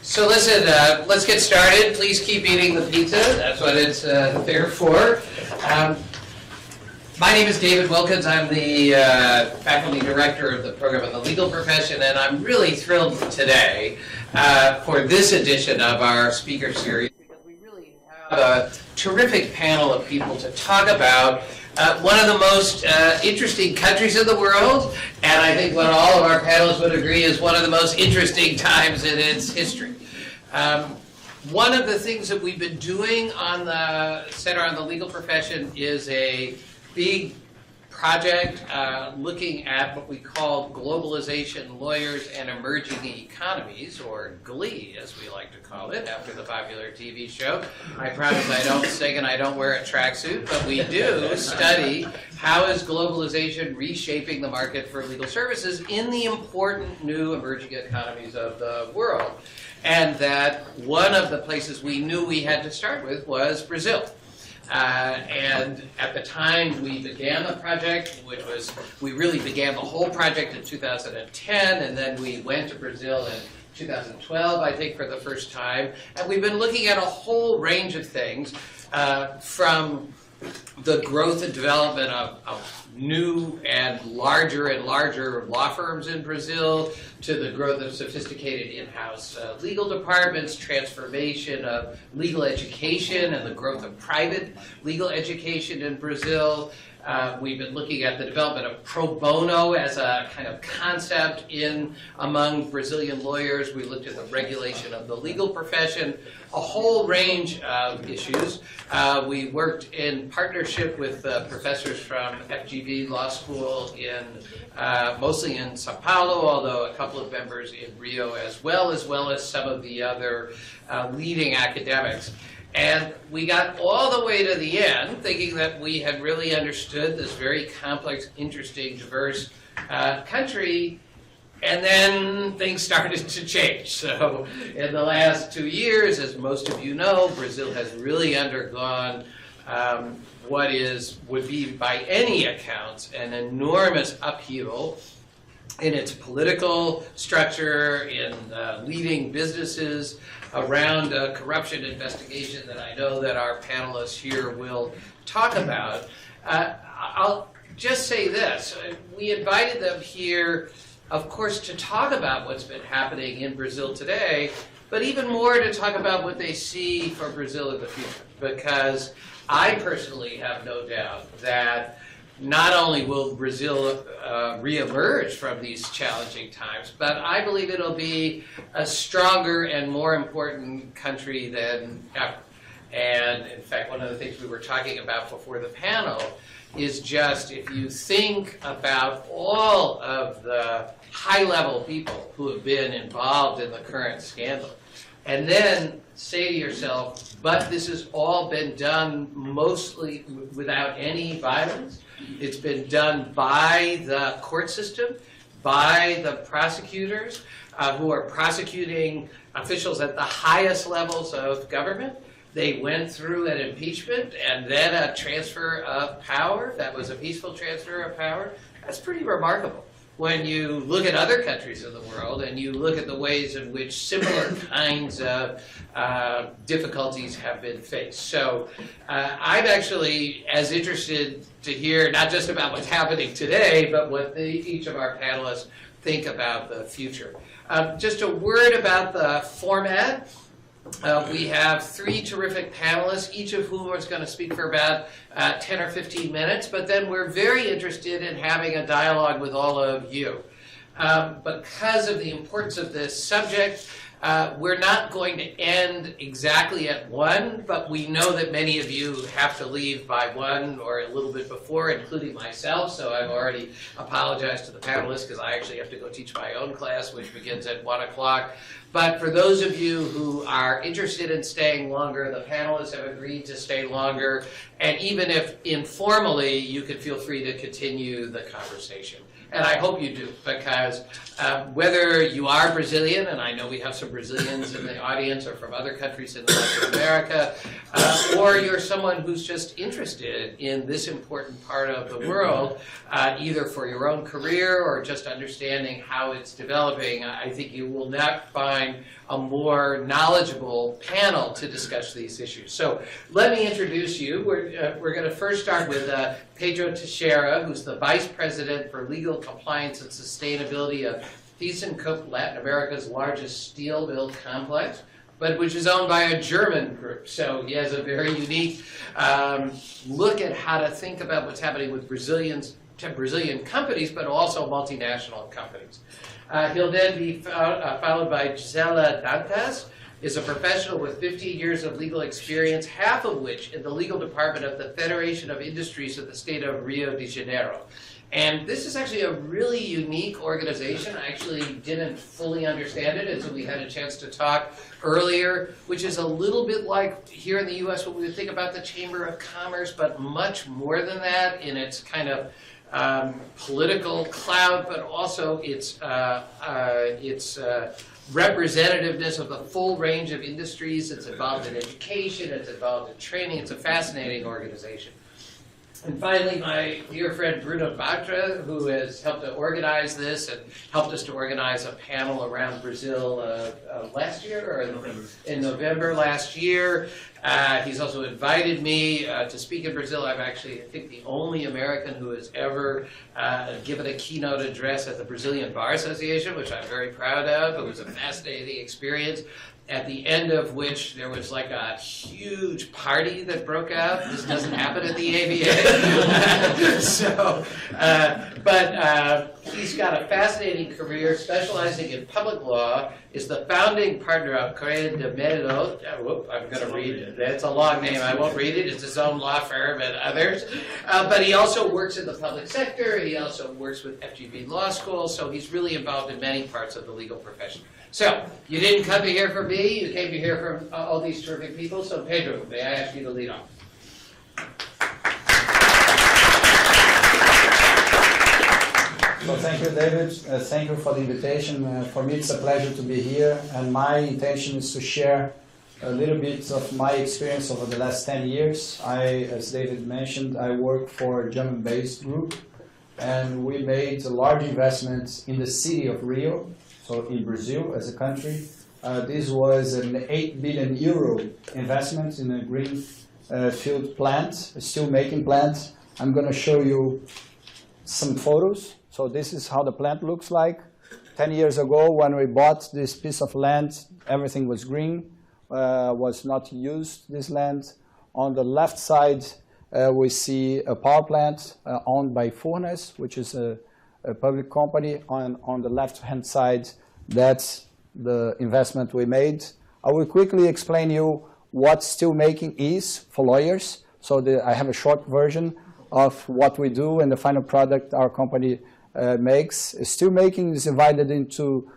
So listen, let's get started. Please keep eating the pizza. That's what it's there for. My name is David Wilkins. I'm the faculty director of the program in the legal profession, and I'm really thrilled today for this edition of our speaker series because we really have a terrific panel of people to talk about one of the most interesting countries in the world, and I think what all of our panelists would agree is one of the most interesting times in its history. One of the things that we've been doing on the Center on the Legal Profession is a big project looking at what we call globalization, lawyers, and emerging economies, or GLEE, as we like to call it, after the popular TV show. I promise I don't sing and I don't wear a tracksuit, but we do study how is globalization reshaping the market for legal services in the important new emerging economies of the world. And that one of the places we knew we had to start with was Brazil. And at the time we began the project, we really began the whole project in 2010, and then we went to Brazil in 2012, I think, for the first time. And we've been looking at a whole range of things, from the growth and development of new and larger law firms in Brazil, to the growth of sophisticated in-house legal departments, transformation of legal education and the growth of private legal education in Brazil. We've been looking at the development of pro bono as a kind of concept among Brazilian lawyers. We looked at the regulation of the legal profession, a whole range of issues. We worked in partnership with professors from FGV Law School mostly in Sao Paulo, although a couple of members in Rio as well as some of the other leading academics. And we got all the way to the end thinking that we had really understood this very complex, interesting, diverse country, and then things started to change. So in the last 2 years, as most of you know, Brazil has really undergone what would be, by any accounts, an enormous upheaval in its political structure, in leading businesses, around a corruption investigation that I know that our panelists here will talk about. I'll just say this. We invited them here, of course, to talk about what's been happening in Brazil today, but even more to talk about what they see for Brazil in the future. Because I personally have no doubt that not only will Brazil reemerge from these challenging times, but I believe it'll be a stronger and more important country than ever. And in fact, one of the things we were talking about before the panel is just, if you think about all of the high-level people who have been involved in the current scandal, and then say to yourself, but this has all been done mostly without any violence. It's been done by the court system, by the prosecutors who are prosecuting officials at the highest levels of government. They went through an impeachment and then a transfer of power. That was a peaceful transfer of power. That's pretty remarkable when you look at other countries in the world and you look at the ways in which similar kinds of difficulties have been faced. So I'm actually as interested to hear not just about what's happening today, but what each of our panelists think about the future. Just a word about the format. We have 3 terrific panelists, each of whom is going to speak for about 10 or 15 minutes, but then we're very interested in having a dialogue with all of you. Because of the importance of this subject, we're not going to end exactly at 1, but we know that many of you have to leave by 1 or a little bit before, including myself, so I've already apologized to the panelists because I actually have to go teach my own class, which begins at 1 o'clock. But for those of you who are interested in staying longer, the panelists have agreed to stay longer, and even if informally, you can feel free to continue the conversation. and I hope you do, because whether you are Brazilian, and I know we have some Brazilians in the audience or from other countries in Latin America, or you're someone who's just interested in this important part of the world, either for your own career or just understanding how it's developing, I think you will not find a more knowledgeable panel to discuss these issues. So let me introduce you. We're going to first start with Pedro Teixeira, who's the Vice President for Legal Compliance and Sustainability of thyssenkrupp, Latin America's largest steel mill complex, but which is owned by a German group. So he has a very unique look at how to think about what's happening with Brazilian companies, but also multinational companies. He'll then be followed by Gisela Dantas, is a professional with 15 years of legal experience, half of which in the legal department of the Federation of Industries of the state of Rio de Janeiro. And this is actually a really unique organization. I actually didn't fully understand it until we had a chance to talk earlier, which is a little bit like here in the US what we would think about the Chamber of Commerce, but much more than that in its kind of political cloud, but also its representativeness of the full range of industries. It's involved in education, it's involved in training. It's a fascinating organization. And finally, my dear friend Bruno Batra, who has helped to organize this and helped us to organize a panel around Brazil last year, or in November last year. He's also invited me to speak in Brazil. I'm actually, I think, the only American who has ever given a keynote address at the Brazilian Bar Association, which I'm very proud of. It was a fascinating experience, at the end of which there was like a huge party that broke out. This doesn't happen at the ABA. But he's got a fascinating career, specializing in public law, is the founding partner of Correia de Melo. I'm going to read it. It's a long name. I won't read it. It's his own law firm and others. But he also works in the public sector. He also works with FGV Law School. So he's really involved in many parts of the legal profession. So you didn't come to here for me. You came to hear from all these terrific people. So Pedro, may I ask you to lead off? So thank you, David. Thank you for the invitation. For me, it's a pleasure to be here. And my intention is to share a little bit of my experience over the last 10 years. As David mentioned, I work for a German-based group. And we made large investments in the city of Rio, so in Brazil as a country. This was an 8 billion euro investment in a greenfield plant, a steel-making plant. I'm going to show you some photos. So this is how the plant looks like. 10 years ago, when we bought this piece of land, everything was green, was not used, this land. On the left side, we see a power plant owned by Furnas, which is a public company. On the left-hand side, that's the investment we made. I will quickly explain you what steelmaking is for lawyers. So I have a short version of what we do and the final product our company makes. Steelmaking is divided into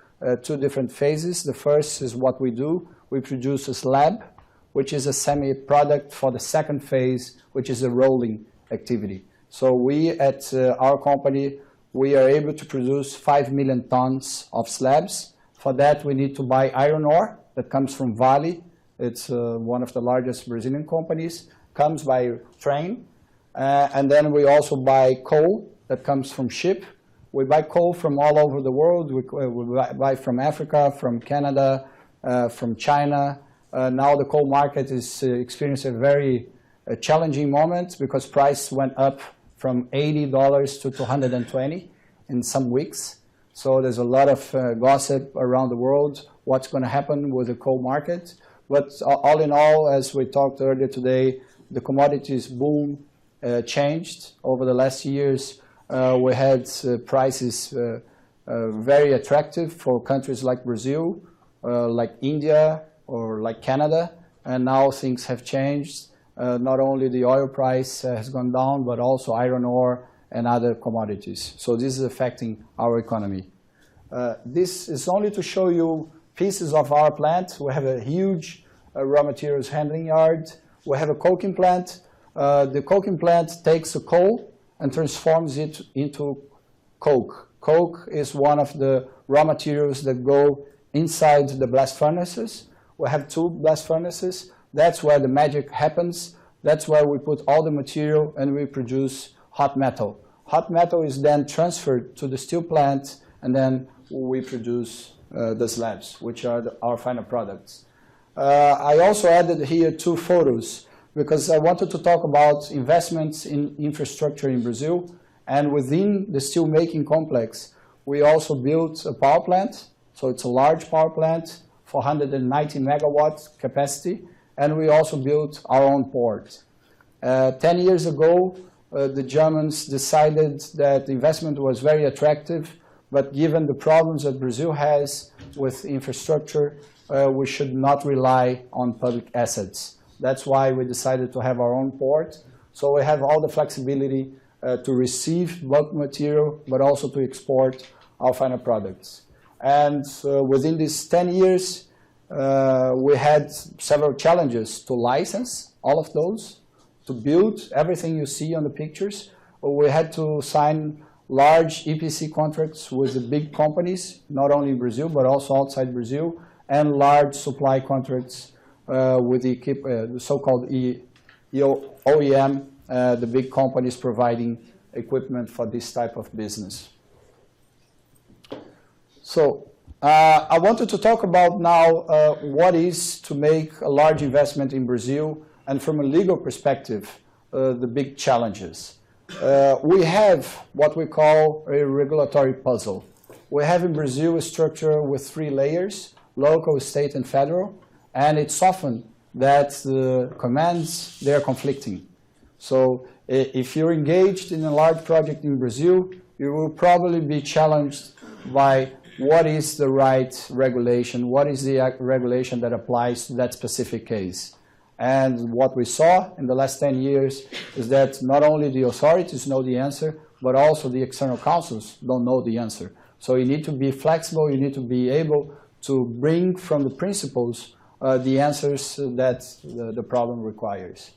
two different phases. The first is what we do. We produce a slab, which is a semi-product for the second phase, which is a rolling activity. So we at our company, we are able to produce 5 million tons of slabs. For that, we need to buy iron ore that comes from Vale. It's one of the largest Brazilian companies. Comes by train. And then we also buy coal that comes from ship. We buy coal from all over the world. We buy from Africa, from Canada, from China. Now the coal market is experiencing a very challenging moment because price went up from $80 to $220 in some weeks. So there's a lot of gossip around the world, what's going to happen with the coal market. But all in all, as we talked earlier today, the commodities boom changed over the last years. We had prices very attractive for countries like Brazil, like India, or like Canada, and now things have changed. Not only the oil price has gone down, but also iron ore and other commodities. So this is affecting our economy. This is only to show you pieces of our plant. We have a huge raw materials handling yard. We have a coking plant. The coking plant takes a coal and transforms it into coke. Coke is one of the raw materials that go inside the blast furnaces. We have 2 blast furnaces. That's where the magic happens. That's where we put all the material and we produce hot metal. Hot metal is then transferred to the steel plant, and then we produce the slabs, which are our final products. I also added here 2 photos because I wanted to talk about investments in infrastructure in Brazil. And within the steel making complex, we also built a power plant. So it's a large power plant, 490 megawatt capacity. And we also built our own port. 10 years ago, the Germans decided that the investment was very attractive, but given the problems that Brazil has with infrastructure, we should not rely on public assets. That's why we decided to have our own port. So we have all the flexibility to receive bulk material, but also to export our final products. And within these 10 years, we had several challenges to license all of those, to build everything you see on the pictures. We had to sign large EPC contracts with the big companies, not only in Brazil, but also outside Brazil, and large supply contracts with the so-called OEM, the big companies providing equipment for this type of business. So I wanted to talk about now what is to make a large investment in Brazil, and from a legal perspective, the big challenges. We have what we call a regulatory puzzle. We have in Brazil a structure with 3 layers, local, state, and federal, and it's often that the commands, they're conflicting. So if you're engaged in a large project in Brazil, you will probably be challenged by what is the right regulation, what is the regulation that applies to that specific case. And what we saw in the last 10 years is that not only the authorities know the answer, but also the external counsels don't know the answer. So you need to be flexible, you need to be able to bring from the principles the answers that the problem requires.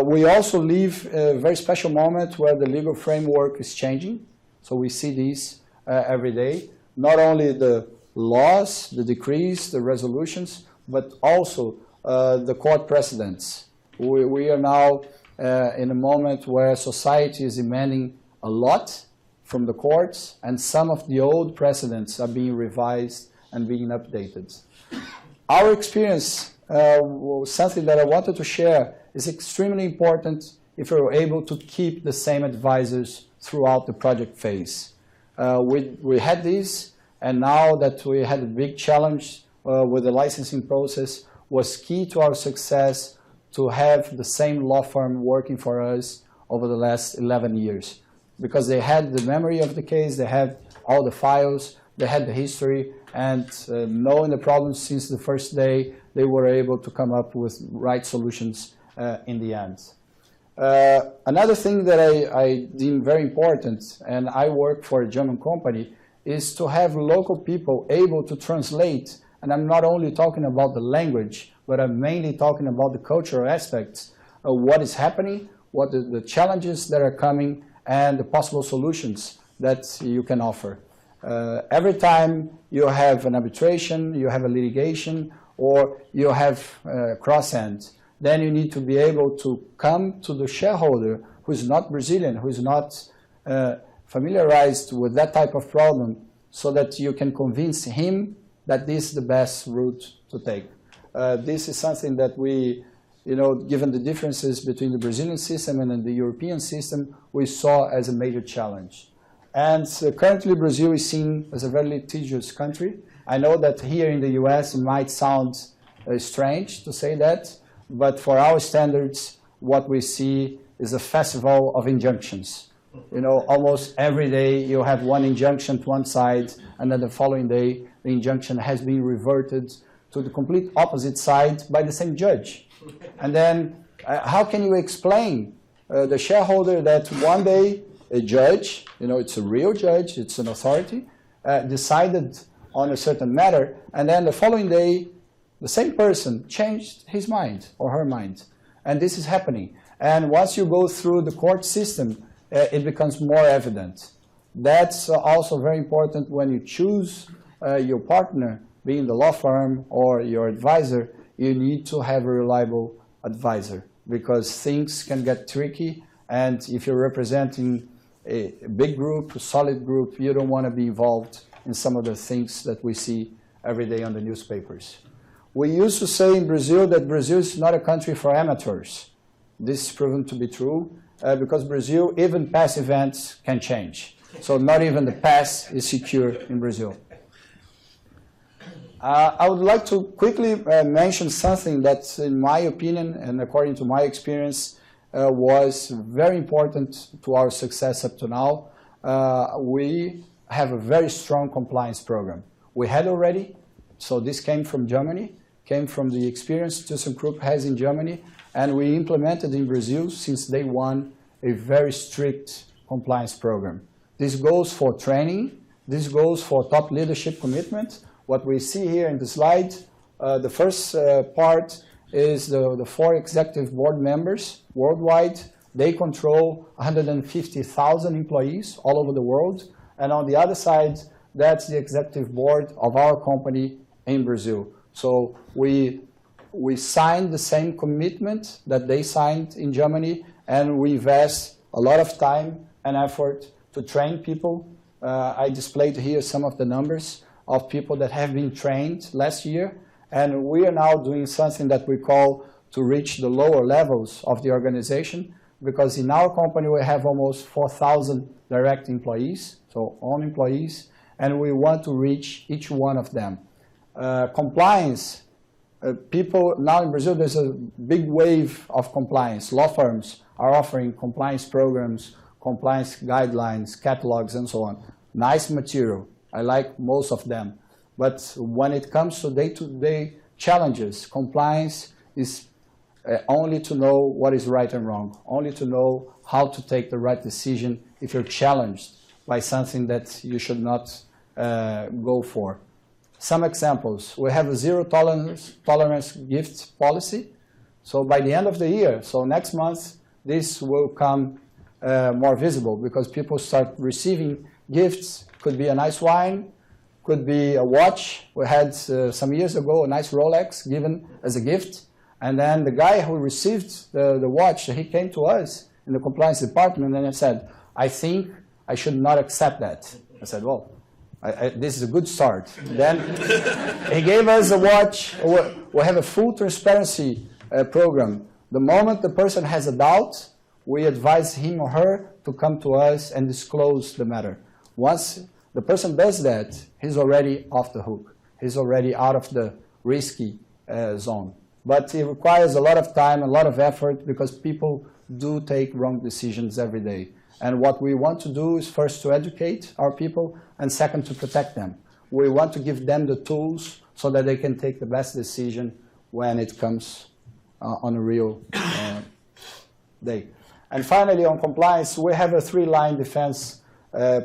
We also live a very special moment where the legal framework is changing. So we see these every day. Not only the laws, the decrees, the resolutions, but also the court precedents. We are now in a moment where society is demanding a lot from the courts, and some of the old precedents are being revised and being updated. Our experience, something that I wanted to share, is extremely important if we're able to keep the same advisors throughout the project phase. We had this, and now that we had a big challenge with the licensing process, was key to our success to have the same law firm working for us over the last 11 years. Because they had the memory of the case, they had all the files, they had the history, and knowing the problems since the first day, they were able to come up with right solutions in the end. Another thing that I deem very important, and I work for a German company, is to have local people able to translate. And I'm not only talking about the language, but I'm mainly talking about the cultural aspects of what is happening, what the challenges that are coming, and the possible solutions that you can offer. Every time you have an arbitration, you have a litigation, or you have a cross-end, then you need to be able to come to the shareholder who is not Brazilian, who is not familiarized with that type of problem, so that you can convince him that this is the best route to take. This is something that we, given the differences between the Brazilian system and the European system, we saw as a major challenge. And currently Brazil is seen as a very litigious country. I know that here in the US it might sound strange to say that, but for our standards, what we see is a festival of injunctions. Almost every day you have one injunction to one side, and then the following day the injunction has been reverted to the complete opposite side by the same judge. And then how can you explain the shareholder that one day a judge, it's a real judge, it's an authority, decided on a certain matter, and then the following day the same person changed his mind or her mind. And this is happening. And once you go through the court system, it becomes more evident. That's also very important when you choose your partner, being the law firm or your advisor. You need to have a reliable advisor because things can get tricky, and if you're representing a big group, a solid group, you don't want to be involved in some of the things that we see every day on the newspapers. We used to say in Brazil that Brazil is not a country for amateurs. This is proven to be true because Brazil, even past events can change. So not even the past is secure in Brazil. I would like to quickly mention something that, in my opinion, and according to my experience, was very important to our success up to now. We have a very strong compliance program. We had already, so this came from Germany, came from the experience thyssenkrupp has in Germany, and we implemented in Brazil since day one a very strict compliance program. This goes for training, this goes for top leadership commitment. What we see here in the slide, the first part is the 4 executive board members worldwide. They control 150,000 employees all over the world. And on the other side, that's the executive board of our company in Brazil. So we signed the same commitment that they signed in Germany, and we invest a lot of time and effort to train people. I displayed here some of the numbers of people that have been trained last year. And we are now doing something that we call to reach the lower levels of the organization, because in our company we have almost 4,000 direct employees, so own employees, and we want to reach each one of them. Compliance, people now in Brazil, there's a big wave of compliance. Law firms are offering compliance programs, compliance guidelines, catalogs, and so on. Nice material. I like most of them. But when it comes to day-to-day challenges, compliance is only to know what is right and wrong, only to know how to take the right decision if you're challenged by something that you should not go for. Some examples. We have a zero tolerance gift policy. So by the end of the year, so next month, this will come more visible because people start receiving gifts. Could be a nice wine, could be a watch. We had some years ago a nice Rolex given as a gift. And then the guy who received the watch, he came to us in the compliance department and he said, I think I should not accept that. I said, well, this is a good start. Then he gave us a watch. We have a full transparency program. The moment the person has a doubt, we advise him or her to come to us and disclose the matter. Once the person does that, he's already off the hook. He's already out of the risky zone. But it requires a lot of time, a lot of effort, because people do take wrong decisions every day. And what we want to do is first to educate our people, and second to protect them. We want to give them the tools so that they can take the best decision when it comes on a real day. And finally, on compliance, we have a 3-line defense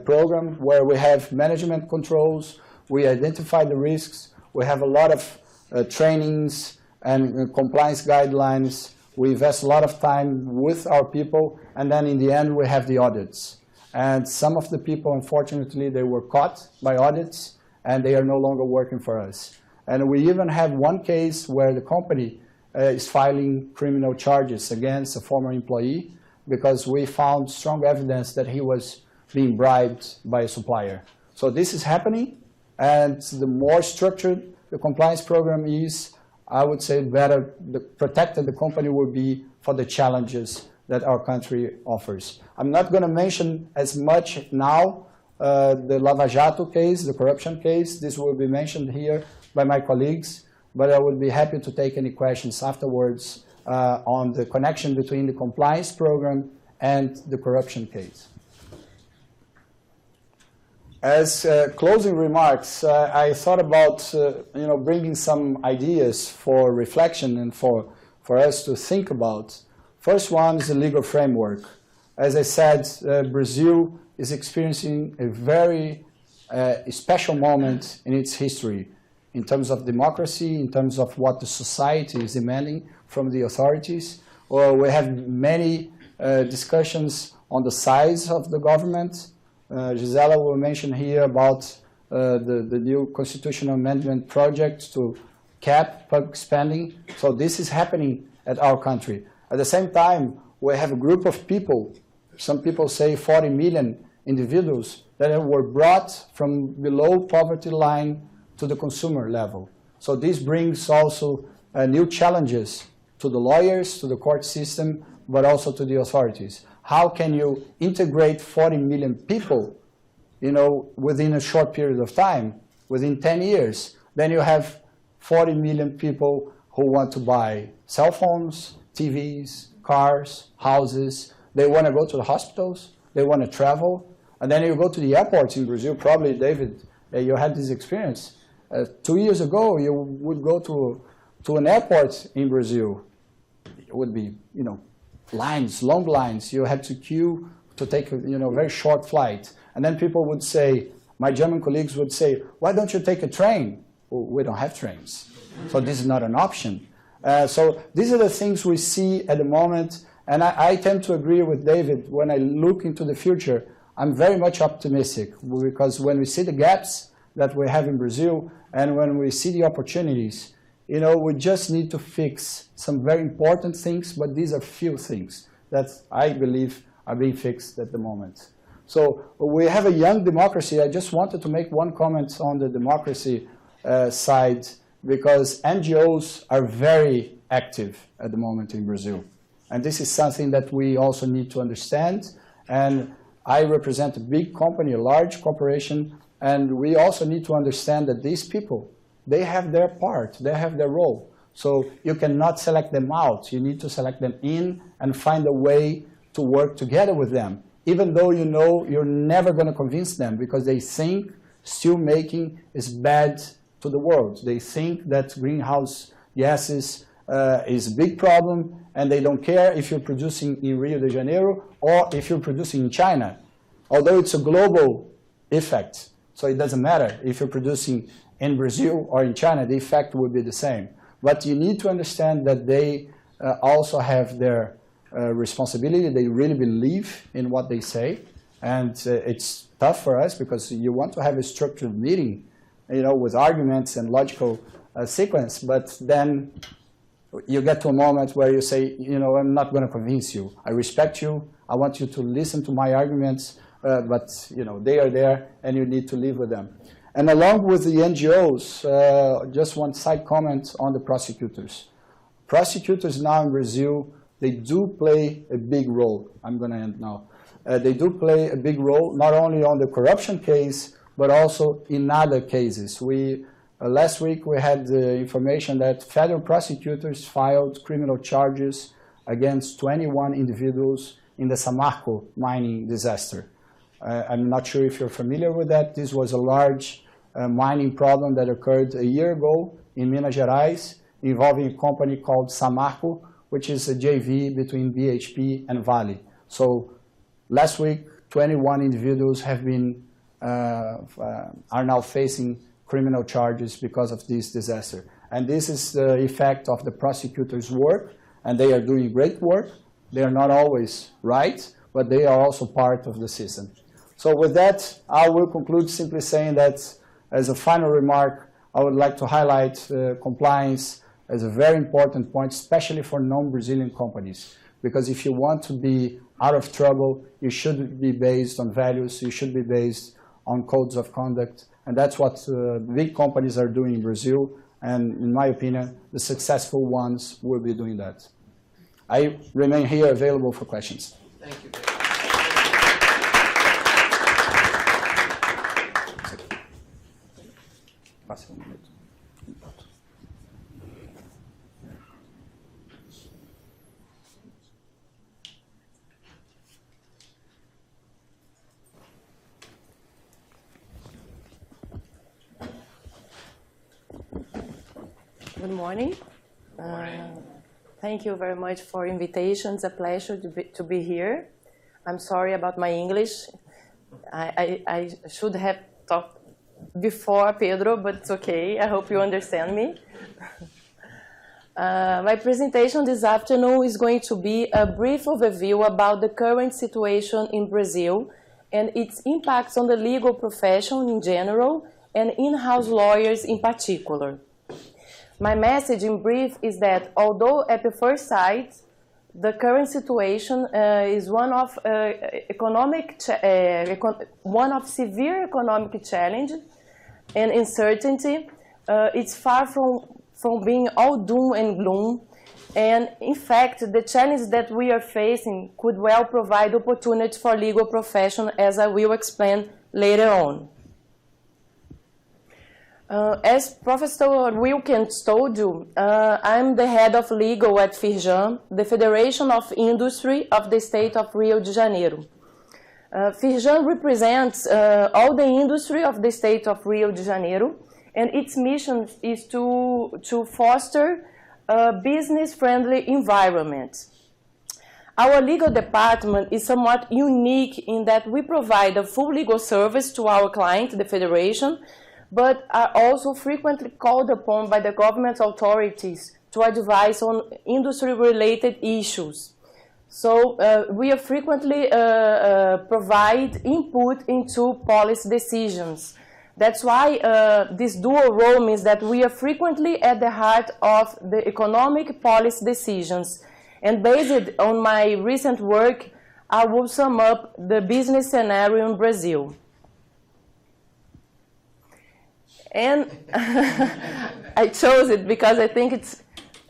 program where we have management controls, we identify the risks, we have a lot of trainings and compliance guidelines, we invest a lot of time with our people, and then in the end we have the audits. And some of the people, unfortunately, they were caught by audits and they are no longer working for us. And we even have one case where the company is filing criminal charges against a former employee because we found strong evidence that he was being bribed by a supplier. So this is happening, and the more structured the compliance program is, I would say better protected the company will be for the challenges that our country offers. I'm not going to mention as much now the Lava Jato case, the corruption case. This will be mentioned here by my colleagues, but I would be happy to take any questions afterwards on the connection between the compliance program and the corruption case. As closing remarks, I thought about bringing some ideas for reflection and for us to think about. First one is the legal framework. As I said, Brazil is experiencing a very special moment in its history in terms of democracy, in terms of what the society is demanding from the authorities. We have many discussions on the size of the government, Gisela will mention here about the new constitutional amendment project to cap public spending. So this is happening at our country. At the same time, we have a group of people, some people say 40 million individuals, that were brought from below poverty line to the consumer level. So this brings also new challenges to the lawyers, to the court system, but also to the authorities. How can you integrate 40 million people, within a short period of time, within 10 years? Then you have 40 million people who want to buy cell phones, TVs, cars, houses. They want to go to the hospitals. They want to travel. And then you go to the airports in Brazil. Probably, David, you had this experience. 2 years ago, you would go to an airport in Brazil. It would be, lines, long lines. You had to queue to take a very short flight. And then people would say, my German colleagues would say, why don't you take a train? Well, we don't have trains. So this is not an option. So these are the things we see at the moment. And I tend to agree with David. When I look into the future, I'm very much optimistic, because when we see the gaps that we have in Brazil and when we see the opportunities, we just need to fix some very important things, but these are few things that I believe are being fixed at the moment. So we have a young democracy. I just wanted to make one comment on the democracy side, because NGOs are very active at the moment in Brazil. And this is something that we also need to understand. And I represent a big company, a large corporation, and we also need to understand that these people, they have their part, they have their role. So you cannot select them out. You need to select them in and find a way to work together with them, even though you're never going to convince them, because they think steel making is bad to the world. They think that greenhouse gases is a big problem, and they don't care if you're producing in Rio de Janeiro or if you're producing in China, although it's a global effect. So it doesn't matter if you're producing in Brazil or in China, the effect will be the same. But you need to understand that they also have their responsibility. They really believe in what they say. And it's tough for us because you want to have a structured meeting, with arguments and logical sequence. But then you get to a moment where you say, I'm not going to convince you. I respect you. I want you to listen to my arguments. But they are there, and you need to live with them. And along with the NGOs, just one side comment on the prosecutors. Prosecutors now in Brazil, they do play a big role. I'm going to end now. They do play a big role, not only on the corruption case, but also in other cases. Last week we had the information that federal prosecutors filed criminal charges against 21 individuals in the Samarco mining disaster. I'm not sure if you're familiar with that. This was a large mining problem that occurred a year ago in Minas Gerais, involving a company called Samarco, which is a JV between BHP and Vale. So last week, 21 individuals have been, are now facing criminal charges because of this disaster. And this is the effect of the prosecutors' work, and they are doing great work. They are not always right, but they are also part of the system. So with that, I will conclude simply saying that as a final remark, I would like to highlight compliance as a very important point, especially for non-Brazilian companies. Because if you want to be out of trouble, you should be based on values, you should be based on codes of conduct. And that's what big companies are doing in Brazil. And in my opinion, the successful ones will be doing that. I remain here available for questions. Thank you. Good morning. Thank you very much for the invitation. It's a pleasure to be here. I'm sorry about my English. I should have talked before Pedro, but it's okay. I hope you understand me. My presentation this afternoon is going to be a brief overview about the current situation in Brazil and its impacts on the legal profession in general and in-house lawyers in particular. My message in brief is that although at the first sight, the current situation is one of severe economic challenge and uncertainty, it's far from being all doom and gloom. And in fact, the challenge that we are facing could well provide opportunities for legal profession, as I will explain later on. As Professor Wilkins told you, I'm the head of legal at FIRJAN, the Federation of Industry of the state of Rio de Janeiro. FIRJAN represents all the industry of the state of Rio de Janeiro, and its mission is to foster a business-friendly environment. Our legal department is somewhat unique in that we provide a full legal service to our client, the Federation, but are also frequently called upon by the government authorities to advise on industry-related issues. So we are frequently provide input into policy decisions. That's why this dual role means that we are frequently at the heart of the economic policy decisions. And based on my recent work, I will sum up the business scenario in Brazil. And I chose it because I think it's,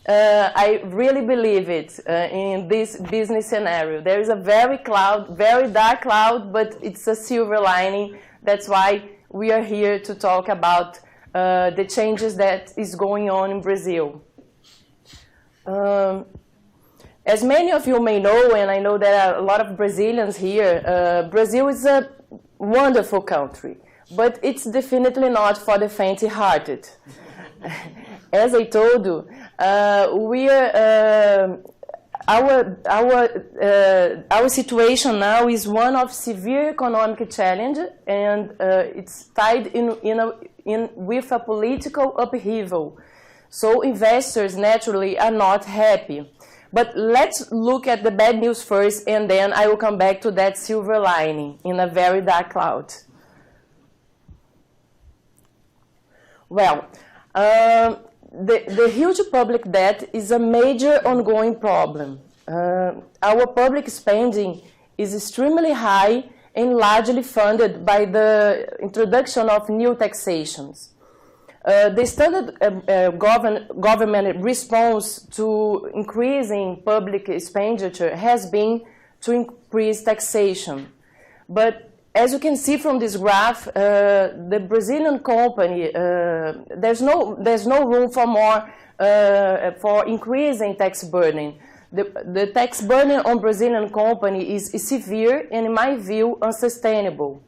I really believe it in this business scenario. There is a very dark cloud, but it's a silver lining. That's why we are here to talk about the changes that is going on in Brazil. As many of you may know, and I know there are a lot of Brazilians here, Brazil is a wonderful country. But it's definitely not for the faint-hearted. As I told you, our situation now is one of severe economic challenge, and it's tied with a political upheaval. So investors naturally are not happy. But let's look at the bad news first, and then I will come back to that silver lining in a very dark cloud. Well, the huge public debt is a major ongoing problem. Our public spending is extremely high and largely funded by the introduction of new taxations. The standard government response to increasing public expenditure has been to increase taxation. But as you can see from this graph, the Brazilian company, there's no room for more for increasing tax burden. The tax burden on Brazilian company is severe and, in my view, unsustainable.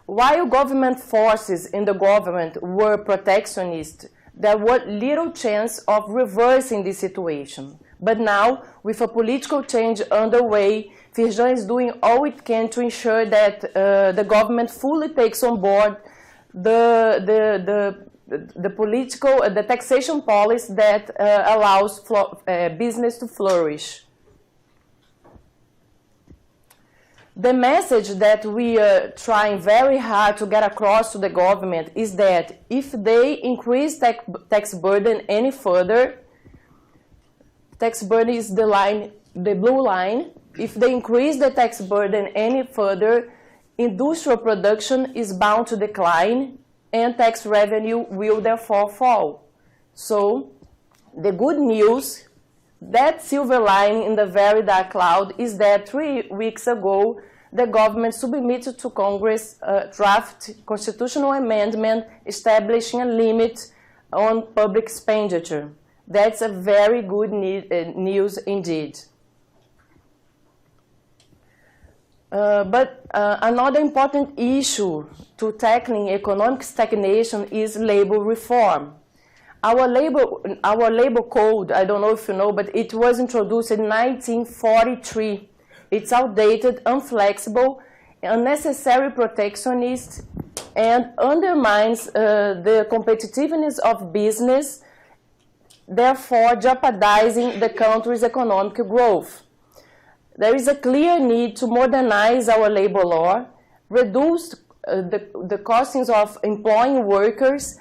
While government forces in the government were protectionist, there was little chance of reversing the situation. But now, with a political change underway, FIRJAN is doing all it can to ensure that the government fully takes on board the taxation policy that allows business to flourish. The message that we are trying very hard to get across to the government is that if they increase tax burden any further, tax burden is the blue line. If they increase the tax burden any further, industrial production is bound to decline and tax revenue will therefore fall. So the good news, that silver lining in the very dark cloud, is that 3 weeks ago the government submitted to Congress a draft constitutional amendment establishing a limit on public expenditure. That's a very good news indeed. But another important issue to tackling economic stagnation is labor reform. Our labor code, I don't know if you know, but it was introduced in 1943. It's outdated, inflexible, unnecessary protectionist, and undermines the competitiveness of business, therefore jeopardizing the country's economic growth. there is a clear need to modernize our labor law, reduce the costings of employing workers,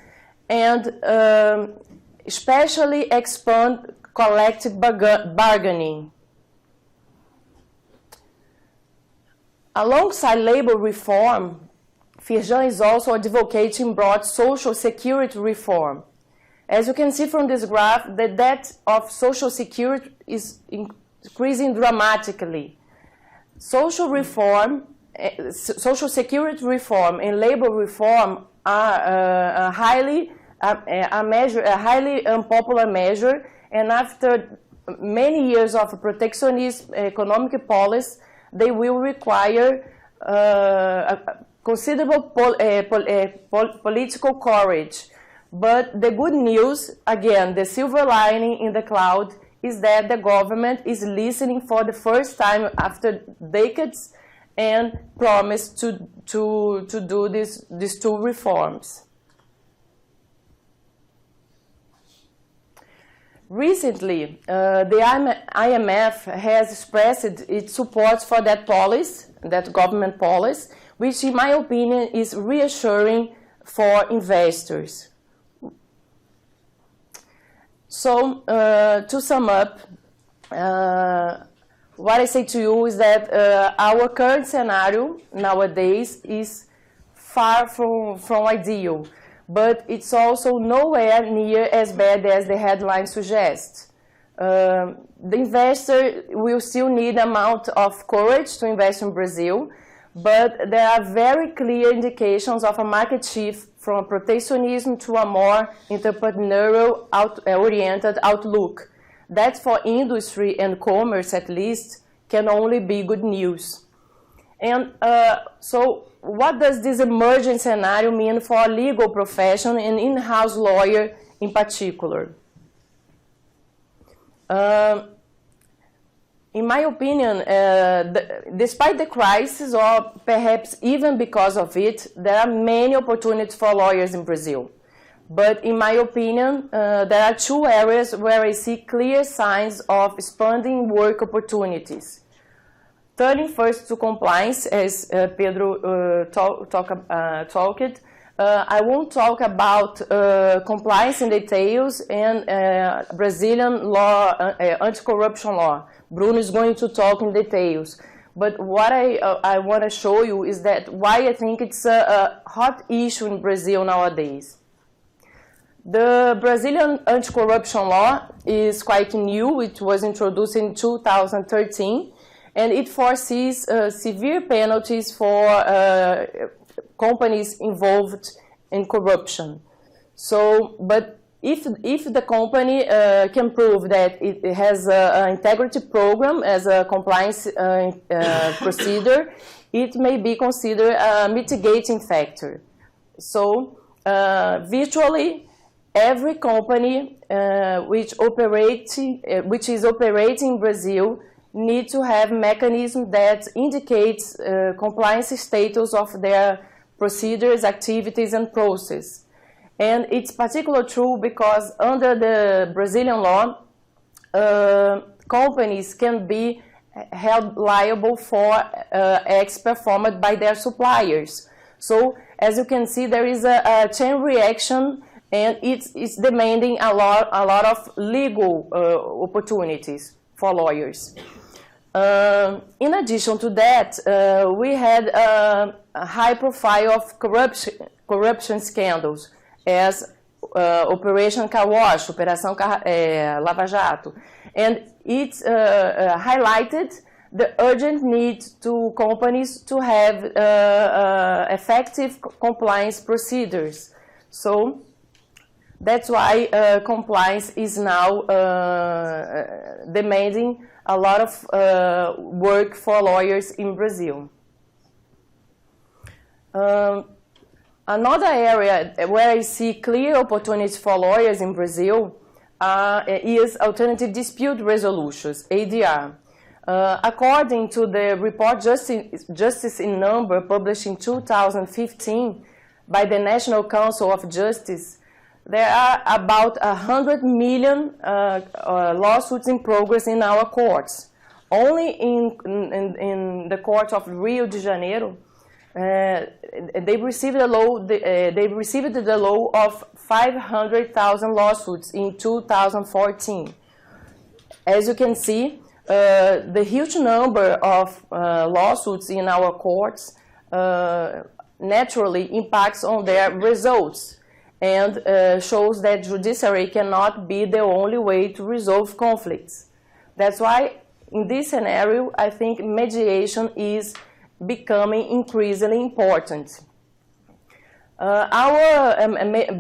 and especially expand collective bargaining. Alongside labor reform, Firjan is also advocating broad social security reform. As you can see from this graph, the debt of social security is increasing dramatically. Social security reform and labor reform are a highly unpopular measure, and after many years of protectionist economic policy, they will require considerable political courage. But the good news, again, the silver lining in the cloud, is that the government is listening for the first time after decades and promised to do these two reforms. Recently, the IMF has expressed its support for that policy, that government policy, which in my opinion is reassuring for investors. So, to sum up, what I say to you is that our current scenario nowadays is far from ideal, but it's also nowhere near as bad as the headline suggests. The investor will still need an amount of courage to invest in Brazil, but there are very clear indications of a market shift from protectionism to a more entrepreneurial-oriented outlook. That for industry and commerce, at least, can only be good news. And so what does this emerging scenario mean for a legal profession and in-house lawyer in particular? In my opinion, despite the crisis, or perhaps even because of it, there are many opportunities for lawyers in Brazil. But in my opinion, there are two areas where I see clear signs of expanding work opportunities. Turning first to compliance, as Pedro talked, I won't talk about compliance in details and Brazilian law, anti-corruption law. Bruno is going to talk in details. But what I want to show you is that why I think it's a hot issue in Brazil nowadays. The Brazilian anti-corruption law is quite new. It was introduced in 2013, and it foresees severe penalties for companies involved in corruption. So, but if the company can prove that it has an integrity program as a compliance procedure, it may be considered a mitigating factor. So, virtually every company which is operating in Brazil needs to have mechanism that indicates compliance status of their procedures, activities, and process. And it's particularly true because under the Brazilian law, companies can be held liable for acts performed by their suppliers. So, as you can see, there is a chain reaction, and it's demanding a lot of legal opportunities for lawyers. In addition to that, we had a high profile of corruption scandals, as Operation Car Wash, Operação Lava Jato, and it highlighted the urgent need to companies to have effective compliance procedures. So that's why compliance is now demanding a lot of work for lawyers in Brazil. Another area where I see clear opportunities for lawyers in Brazil is alternative dispute resolutions, ADR. According to the report Justice in Number published in 2015 by the National Council of Justice, there are about 100 million lawsuits in progress in our courts. only in the court of Rio de Janeiro, they received the law of 500,000 lawsuits in 2014. As you can see, the huge number of lawsuits in our courts naturally impacts on their results and shows that judiciary cannot be the only way to resolve conflicts. That's why in this scenario, I think mediation is becoming increasingly important. Our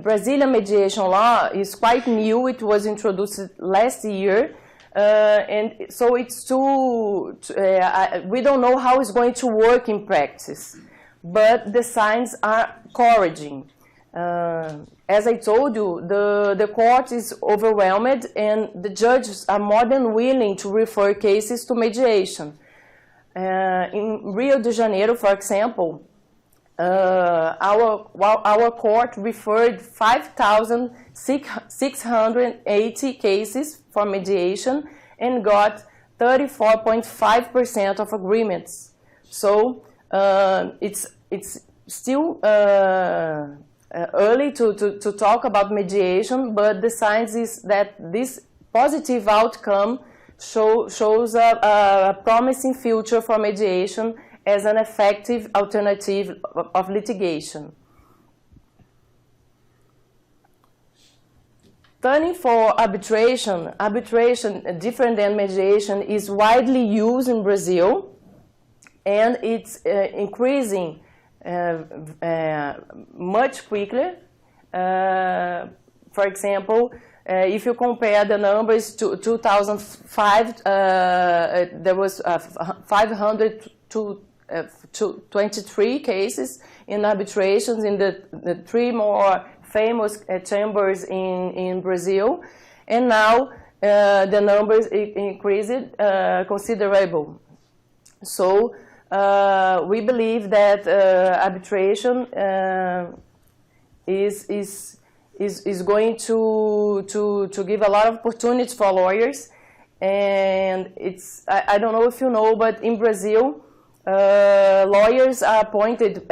Brazilian mediation law is quite new. It was introduced last year. And so it's we don't know how it's going to work in practice, but the signs are encouraging. As I told you, the court is overwhelmed and the judges are more than willing to refer cases to mediation. In Rio de Janeiro, for example, our court referred 5,680 cases for mediation and got 34.5% of agreements. So it's still early to talk about mediation, but the signs is that this positive outcome shows a promising future for mediation as an effective alternative of litigation. Turning for arbitration, different than mediation, is widely used in Brazil, and it's increasing much quicker. For example, if you compare the numbers to 2005, there was 523 cases in arbitrations in the three more famous chambers in Brazil, and now the numbers increased considerable. So we believe that arbitration is going to give a lot of opportunities for lawyers, and I don't know if you know, but in Brazil, lawyers are appointed,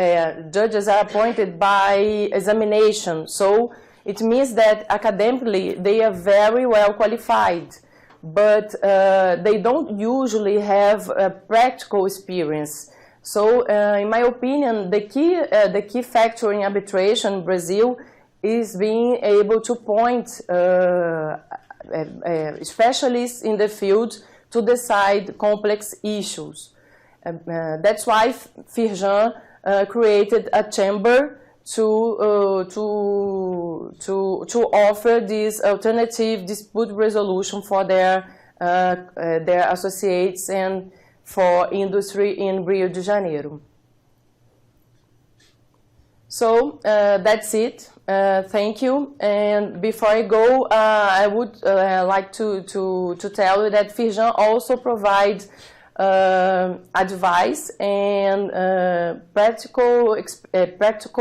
judges are appointed by examination. So it means that academically they are very well qualified, but they don't usually have practical experience. So in my opinion, the key factor in arbitration in Brazil is being able to point specialists in the field to decide complex issues. That's why Firjan created a chamber to offer this alternative dispute resolution for their associates and for industry in Rio de Janeiro. So that's it. Thank you. And before I go, I would like to tell you that Firjan also provides advice and practical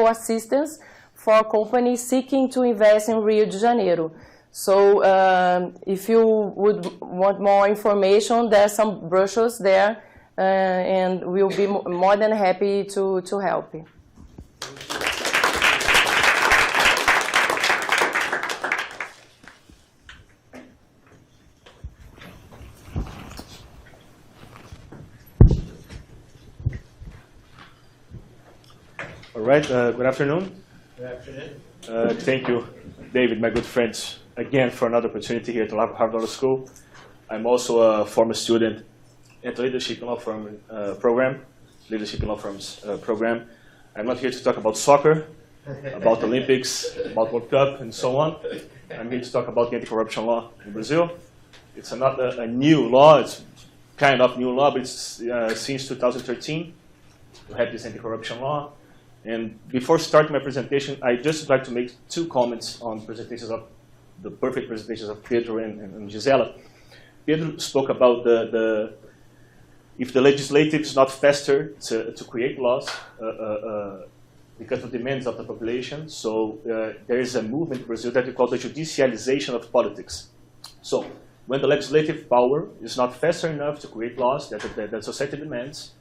assistance for companies seeking to invest in Rio de Janeiro. So if you would want more information, there are some brochures there, and we'll be more than happy to help you. All right, good afternoon. Good afternoon. Thank you, David, my good friends, again for another opportunity here to Harvard Law School. I'm also a former student at the Leadership in Law Firm program, Leadership in Law Firms program. I'm not here to talk about soccer, about Olympics, about World Cup, and so on. I'm here to talk about the anti-corruption law in Brazil. It's not a new law, it's kind of new law, but it's since 2013 we have this anti-corruption law. And before starting my presentation, I just would like to make two comments on presentations of the perfect presentations of Pedro and Gisela. Pedro spoke about if the legislative is not faster to create laws because of the demands of the population. So there is a movement in Brazil that we call the judicialization of politics. So when the legislative power is not faster enough to create laws that society demands,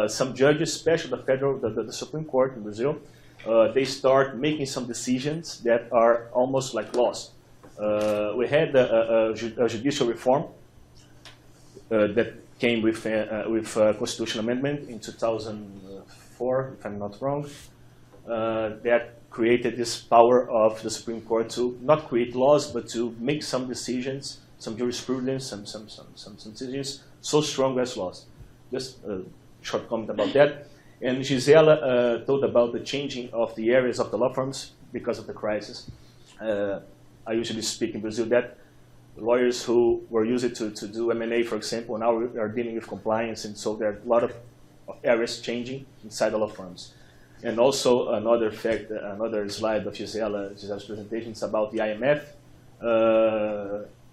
some judges, especially the Supreme Court in Brazil, they start making some decisions that are almost like laws. We had a judicial reform that came with a constitutional amendment in 2004, if I'm not wrong, that created this power of the Supreme Court to not create laws, but to make some decisions, some jurisprudence, some decisions so strong as laws. Just a short comment about that. And Gisela told about the changing of the areas of the law firms because of the crisis. I usually speak in Brazil that lawyers who were used to do M&A, for example, now are dealing with compliance, and so there are a lot of areas changing inside the law firms. And also another fact, another slide of Gisela's presentation is about the IMF.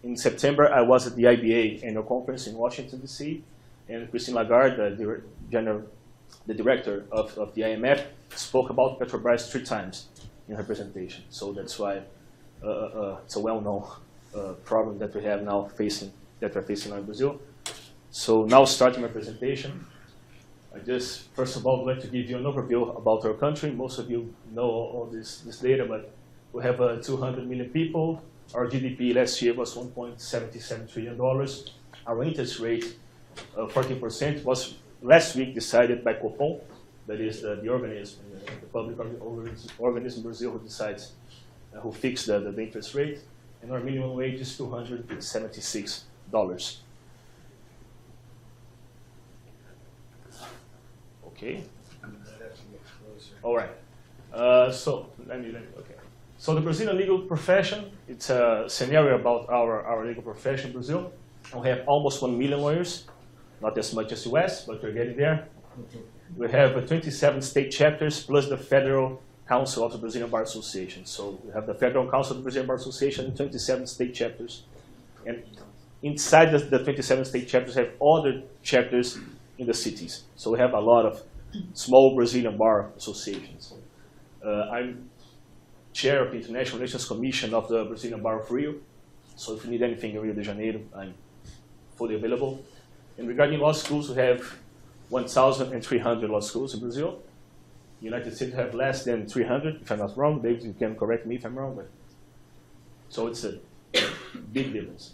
In September, I was at the IBA annual conference in Washington, D.C., and Christine Lagarde, the director of the IMF, spoke about Petrobras 3 times in her presentation. So that's why it's a well-known problem that we have now that we're facing now in Brazil. So now starting my presentation, I just, first of all, would like to give you an overview about our country. Most of you know all this data, but we have 200 million people. Our GDP last year was $1.77 trillion. Our interest rate, 14%, was last week decided by Copom, that is the organism, the public organism in Brazil who decides, who fixed the interest rate. And our minimum wage is $276. Okay. All right. So okay. So the Brazilian legal profession, it's a scenario about our legal profession in Brazil. We have almost 1 million lawyers, not as much as US, but we're getting there. We have 27 state chapters plus the Federal Council of the Brazilian Bar Association. So we have the Federal Council of the Brazilian Bar Association and 27 state chapters. And inside the 27 state chapters have other chapters in the cities. So we have a lot of small Brazilian bar associations. I'm chair of the International Relations Commission of the Brazilian Bar of Rio. So if you need anything in Rio de Janeiro, I'm fully available. And regarding law schools, we have 1,300 law schools in Brazil. The United States have less than 300, if I'm not wrong. David, you can correct me if I'm wrong. But so it's a big difference.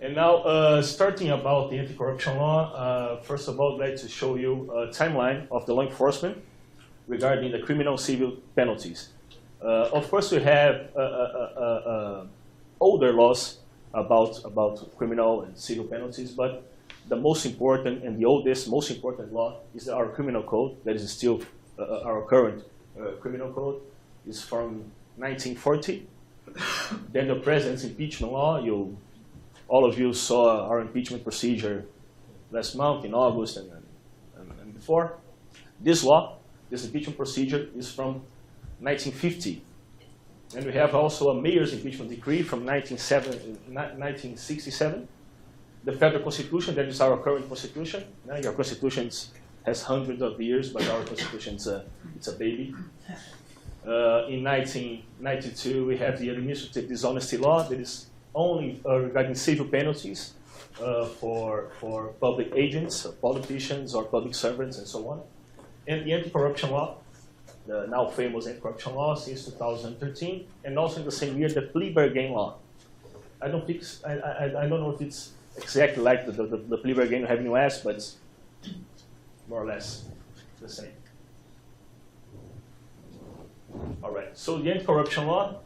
And now, starting about the anti-corruption law, first of all, I'd like to show you a timeline of the law enforcement regarding the criminal civil penalties. Of course, we have older laws about criminal and civil penalties, but the most important and the oldest, most important law is our criminal code. That is still our current criminal code. It's from 1940. Then the president's impeachment law. All of you saw our impeachment procedure last month in August and before. This law, this impeachment procedure, is from 1950. And we have also a mayor's impeachment decree from 1967. The federal constitution, that is our current constitution. Now, your constitution has hundreds of years, but our constitution it's a baby. In 1992, we have the administrative dishonesty law that is only regarding civil penalties for public agents, politicians, or public servants, and so on. And the anti-corruption law, the now famous anti-corruption law since 2013, and also in the same year, the plea bargain law. I don't know if it's exactly like the plea bargain we have in the US, but it's more or less the same. All right, so the anti-corruption law,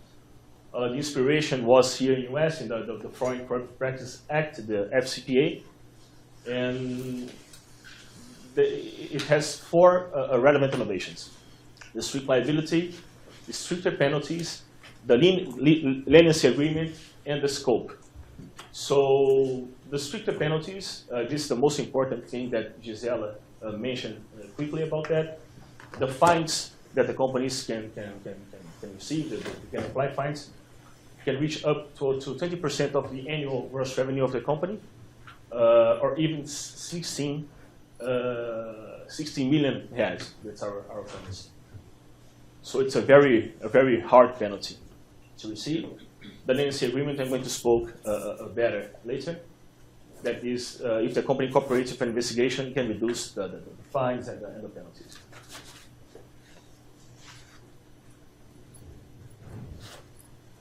the inspiration was here in the US in the Foreign Corrupt Practice Act, the FCPA, and it has 4 relevant innovations: the strict liability, the stricter penalties, the leniency agreement, and the scope. So the stricter penalties, this is the most important thing that Gisela mentioned quickly about that. The fines that the companies can receive, they can apply fines, can reach up to 20% of the annual gross revenue of the company, or even 16 million reais. That's our fines. So it's a very hard penalty to receive. the leniency agreement I'm going to spoke better later. That is, if the company cooperates with an investigation, it can reduce the fines and the penalties.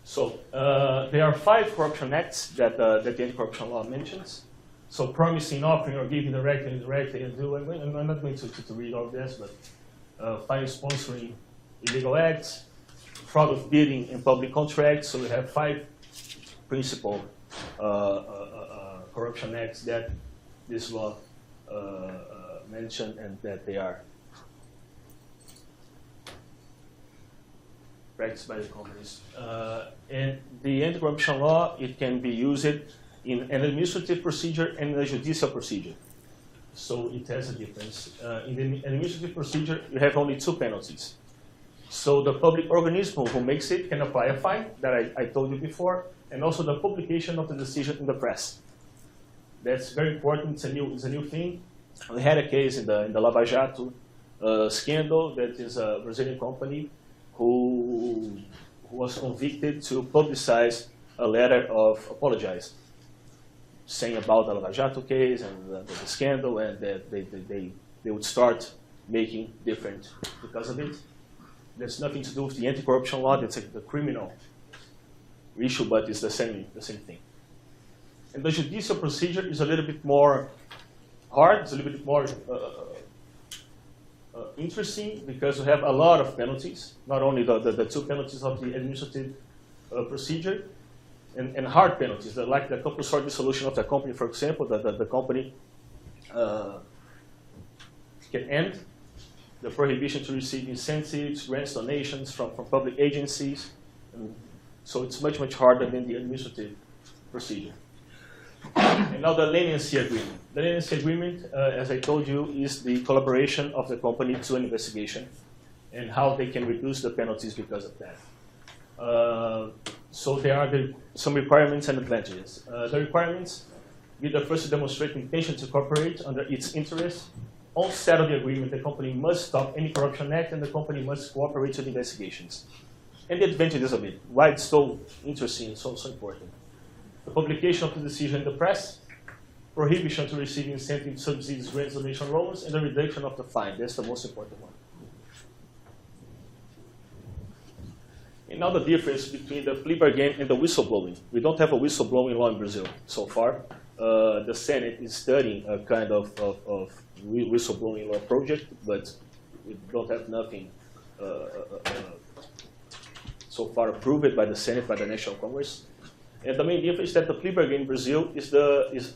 So there are 5 corruption acts that the anti-corruption law mentions. So promising, offering, or giving directly, indirectly, and do. I'm not going to read all this, but fine sponsoring illegal acts, fraud of bidding in public contracts. So we have 5 principal corruption acts that this law mentioned, and that they are practiced by the companies. And the anti-corruption law, it can be used in an administrative procedure and a judicial procedure. So it has a difference. In the administrative procedure, you have only 2 penalties. So the public organism who makes it can apply a fine, that I told you before, and also the publication of the decision in the press. That's very important. It's a new thing. We had a case in the Lava Jato scandal. That is a Brazilian company who was convicted to publicize a letter of apologize, saying about the Lava Jato case and the scandal, and that they would start making different because of it. There's nothing to do with the anti-corruption law. That's the criminal issue, but it's the same thing. And the judicial procedure is a little bit more hard. It's a little bit more interesting, because we have a lot of penalties, not only the 2 penalties of the administrative procedure, and hard penalties, like the compulsory dissolution of the company, for example, the company can end, the prohibition to receive incentives, grants, donations from public agencies. And so it's much, much harder than the administrative procedure. And now the leniency agreement. The leniency agreement, as I told you, is the collaboration of the company to an investigation and how they can reduce the penalties because of that. So there are some requirements and advantages. The requirements: be the first to demonstrate intention to cooperate under its interest. Onset of the agreement, the company must stop any corruption act, and the company must cooperate with investigations. And the advantages of it, why it's so interesting and so important. The publication of the decision in the press, prohibition to receive incentive subsidies, grants, donation loans, and the reduction of the fine. That's the most important one. And now the difference between the plea bargain and the whistleblowing. We don't have a whistleblowing law in Brazil so far. The Senate is studying a kind of whistleblowing law project, but we don't have nothing so far approved by the Senate, by the National Congress. And the main difference is that the plea bargain in Brazil is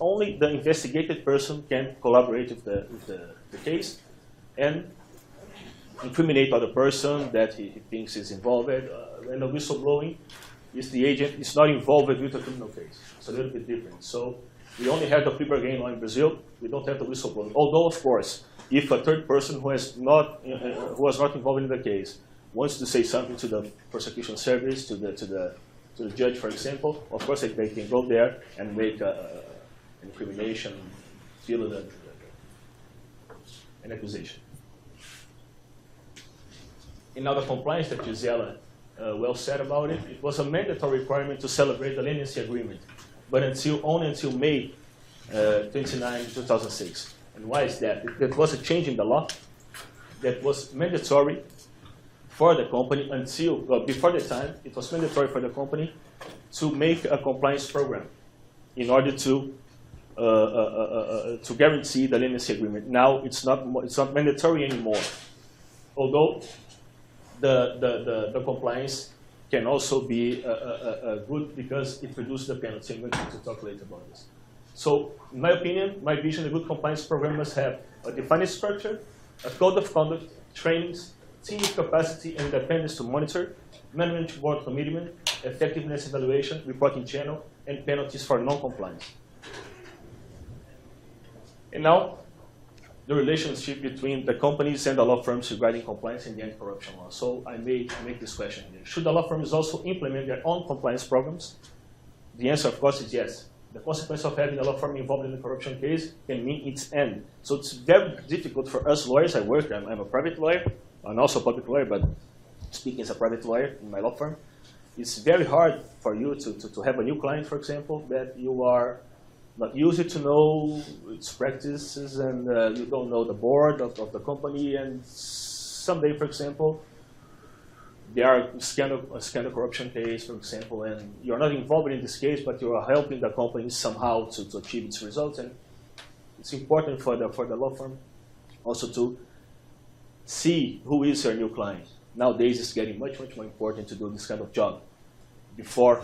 only the investigated person can collaborate with the case and incriminate other person that he thinks is involved. And the whistleblowing is the agent is not involved with a criminal case. It's a little bit different. So we only have the plea bargain law in Brazil. We don't have the whistleblowing. Although, of course, if a third person who was not involved in the case wants to say something to the prosecution service, to the judge, for example, of course they can go there and make an incrimination, feel an accusation. And now the compliance that Gisela well said about it, it was a mandatory requirement to celebrate the leniency agreement, but only until May 29, 2006. And why is that? It was a change in the law that was mandatory for the company until, well, before the time, it was mandatory for the company to make a compliance program in order to guarantee the leniency agreement. Now it's not mandatory anymore, although the compliance can also be good because it reduces the penalty. I'm going to talk later about this. So, in my opinion, my vision, a good compliance program must have a defined structure, a code of conduct, trainings, team capacity and independence to monitor, management board commitment, effectiveness evaluation, reporting channel, and penalties for non-compliance. And now, the relationship between the companies and the law firms regarding compliance and the anti-corruption law. So I may make this question here. Should the law firms also implement their own compliance programs? The answer, of course, is yes. The consequence of having a law firm involved in the corruption case can mean its end. So it's very difficult for us lawyers. I'm a private lawyer. I'm also a public lawyer, but speaking as a private lawyer in my law firm. it's very hard for you to have a new client, for example, that you are not used to know its practices, and you don't know the board of the company, and someday, for example, there are a scandal corruption case, for example, and you're not involved in this case, but you are helping the company somehow to achieve its results, and it's important for the law firm also to see who is your new client. Nowadays, it's getting much more important to do this kind of job before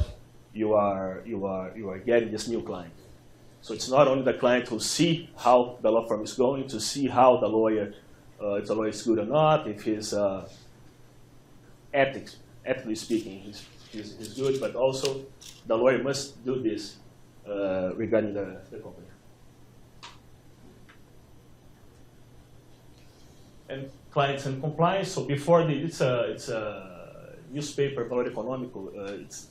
you are getting this new client. So it's not only the client who see how the law firm is going, to see how the lawyer, if the lawyer is good or not, if he's ethically speaking, he's good, but also the lawyer must do this regarding the company. And clients and compliance. So before it's a newspaper, Valor Econômico. It's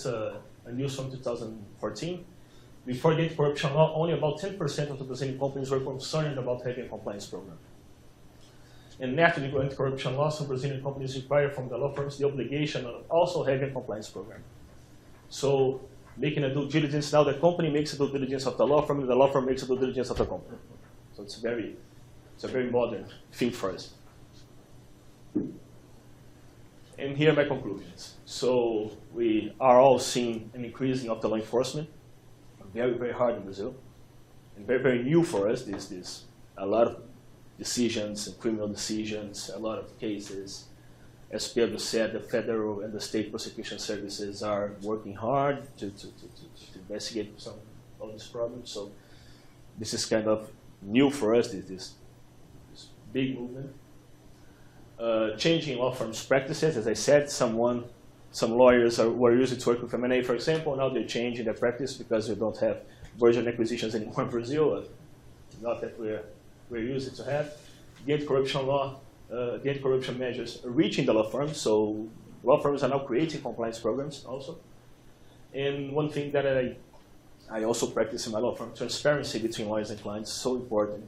a news from 2014. Before the anti-corruption law, only about 10% of the Brazilian companies were concerned about having a compliance program. And after the anti-corruption law, some Brazilian companies require from the law firms the obligation of also having a compliance program. So making a due diligence, now the company makes a due diligence of the law firm, and the law firm makes a due diligence of the company. So it's a very modern thing for us. And here are my conclusions. So we are all seeing an increasing of the law enforcement, very hard in Brazil, and very new for us. This a lot of decisions, criminal decisions, a lot of cases. As Pedro said, the federal and the state prosecution services are working hard to investigate some of these problems. So this is kind of new for us, this big movement. Changing law firms' practices, as I said, some lawyers were used to work with M&A, for example. Now they're changing their practice because we don't have merger and acquisitions anymore in Brazil, not that we're used to have. The anti-corruption law, the anti-corruption measures are reaching the law firms, so law firms are now creating compliance programs also. And one thing that I also practice in my law firm, transparency between lawyers and clients is so important.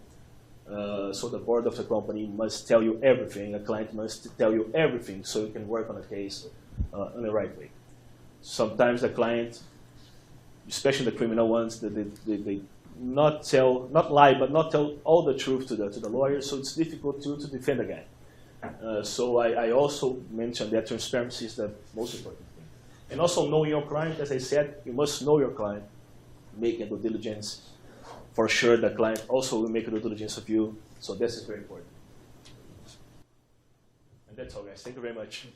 So the board of the company must tell you everything, a client must tell you everything so you can work on a case in the right way. Sometimes the client, especially the criminal ones, they not lie, but not tell all the truth to the lawyer, so it's difficult to defend a guy. So I also mentioned that transparency is the most important thing. And also knowing your client, as I said, you must know your client, make a due diligence. For sure, the client also will make a due diligence of you, so this is very important. And that's all, guys. Thank you very much.